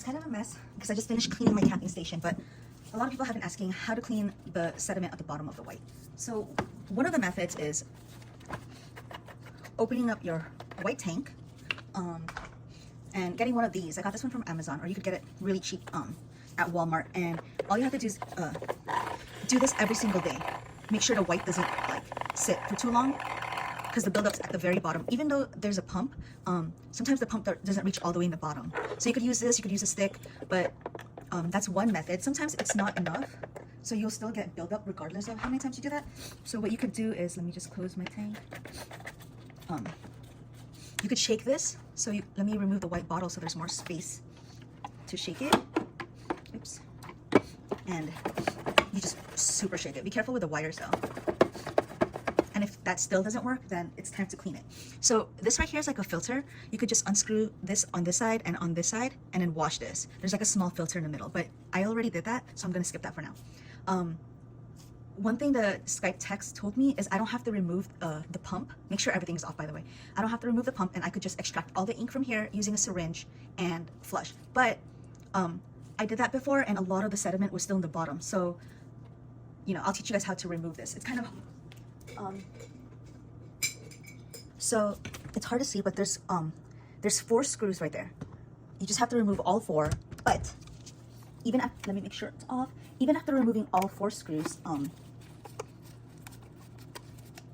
it's kind of a mess because I just finished cleaning my camping station, but a lot of people have been asking how to clean the sediment at the bottom of the white. So one of the methods is opening up your white tank and getting one of these. I got this one from Amazon, or you could get it really cheap at Walmart. And all you have to do is do this every single day. Make sure the white doesn't like sit for too long, because the buildup's at the very bottom. Even though there's a pump, sometimes the pump doesn't reach all the way in the bottom. So you could use this, you could use a stick, but that's one method. Sometimes it's not enough, so you'll still get buildup regardless of how many times you do that. So what you could do is, let me just close my tank. You could shake this. So let me remove the white bottle so there's more space to shake it. Oops. And you just super shake it. Be careful with the wires though. And if that still doesn't work, then it's time to clean it. So this right here is like a filter. You could just unscrew this on this side and on this side and then wash this. There's like a small filter in the middle, but I already did that, so I'm gonna skip that for now. One thing the Skype text told me is I don't have to remove the pump. Make sure everything is off, by the way. I don't have to remove the pump, and I could just extract all the ink from here using a syringe and flush. But I did that before, and a lot of the sediment was still in the bottom. So, you know, I'll teach you guys how to remove this. It's kind of so it's hard to see, but there's 4 screws right there. You just have to remove all 4. But even after, let me make sure it's off. Even after removing all 4 screws,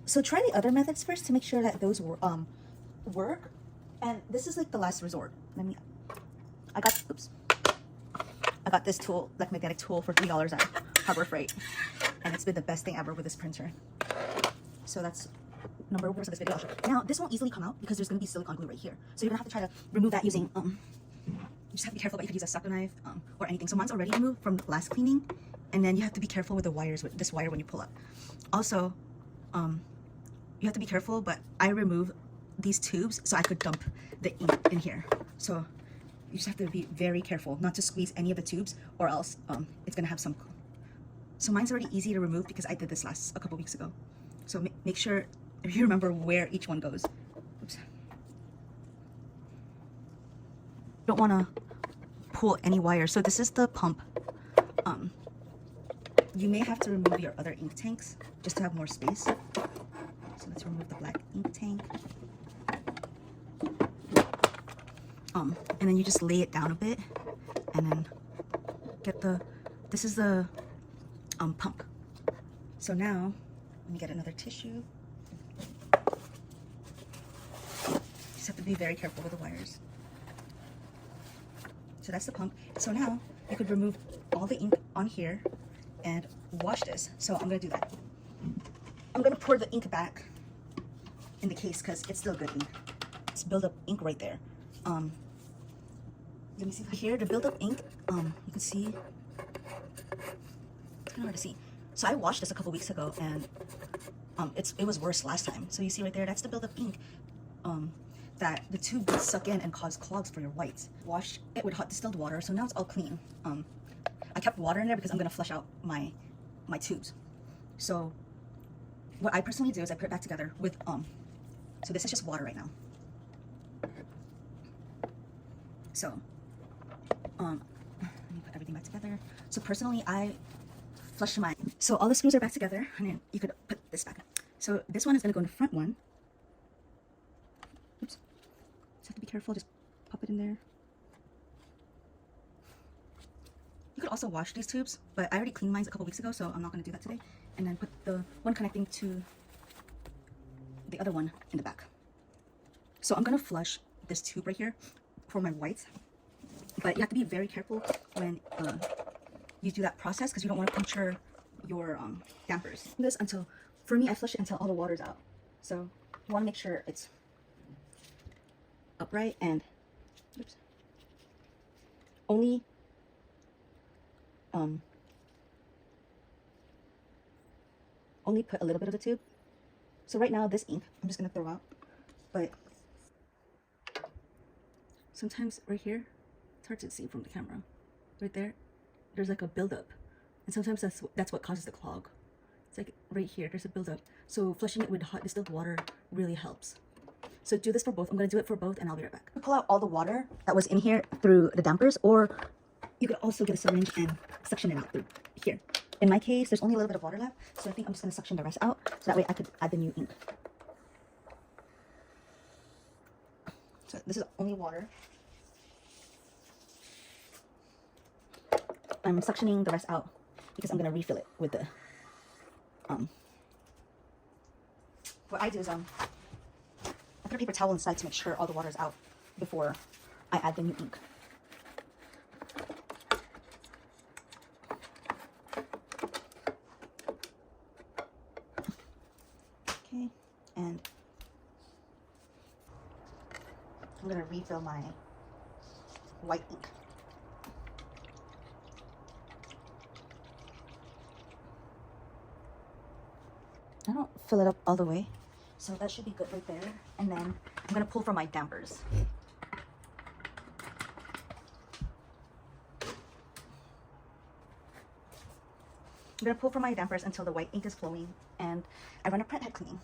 so try the other methods first to make sure that those work. And this is like the last resort. I got this tool, like magnetic tool, for $3 at Harbor Freight, and it's been the best thing ever with this printer. So that's number 1 for this video. Now this won't easily come out because there's going to be silicone glue right here, so you're gonna have to try to remove that using you just have to be careful, but you could use a sucker knife or anything. So mine's already removed from last cleaning, and then you have to be careful with the wires, with this wire when you pull up. Also, you have to be careful, but I remove these tubes so I could dump the ink in here. So you just have to be very careful not to squeeze any of the tubes, or else it's gonna have some. So mine's already easy to remove because I did this a couple weeks ago. So make sure you remember where each one goes. Oops. Don't want to pull any wire. So this is the pump. You may have to remove your other ink tanks just to have more space. So let's remove the black ink tank. And then you just lay it down a bit, and then get this is the pump. So now let me get another tissue. Just have to be very careful with the wires. So that's the pump. So now you could remove all the ink on here and wash this. So I'm gonna do that. I'm gonna pour the ink back in the case because it's still good ink. It's build up ink right there. Let me see here, the build up ink. You can see it's kind of hard to see. So I washed this a couple weeks ago, and it was worse last time. So you see right there, that's the build up ink that the tube would suck in and cause clogs for your whites. Wash it with hot distilled water, so now it's all clean. I kept water in there because I'm gonna flush out my tubes. So what I personally do is I put it back together with so this is just water right now. So let me put everything back together. So personally, I flush mine. So all the screws are back together, and then you could put this back. So this one is gonna go in the front one. Oops. Just have to be careful, just pop it in there. You could also wash these tubes, but I already cleaned mine a couple weeks ago, so I'm not gonna do that today. And then put the one connecting to the other one in the back. So I'm gonna flush this tube right here for my whites, but you have to be very careful when you do that process because you don't want to puncture your dampers. This until, for me, I flush it until all the water's out. So you want to make sure it's upright and oops, only put a little bit of the tube. So right now this ink I'm just gonna throw out, but sometimes right here, it's hard to see from the camera, right there, there's like a buildup, and sometimes that's what causes the clog. It's like right here, there's a buildup. So flushing it with hot distilled water really helps. So do this for both. I'm gonna do it for both and I'll be right back. Pull out all the water that was in here through the dampers, or you could also get a syringe and suction it out through here. In my case, there's only a little bit of water left, so I think I'm just gonna suction the rest out, so that way I could add the new ink. So this is only water. I'm suctioning the rest out because I'm gonna refill it with the what I do is I put a paper towel inside to make sure all the water is out before I add the new ink. Okay, and I'm gonna refill my white ink. I don't fill it up all the way, so that should be good right there. And then I'm gonna pull from my dampers. I'm gonna pull from my dampers until the white ink is flowing, and I run a print head cleaning.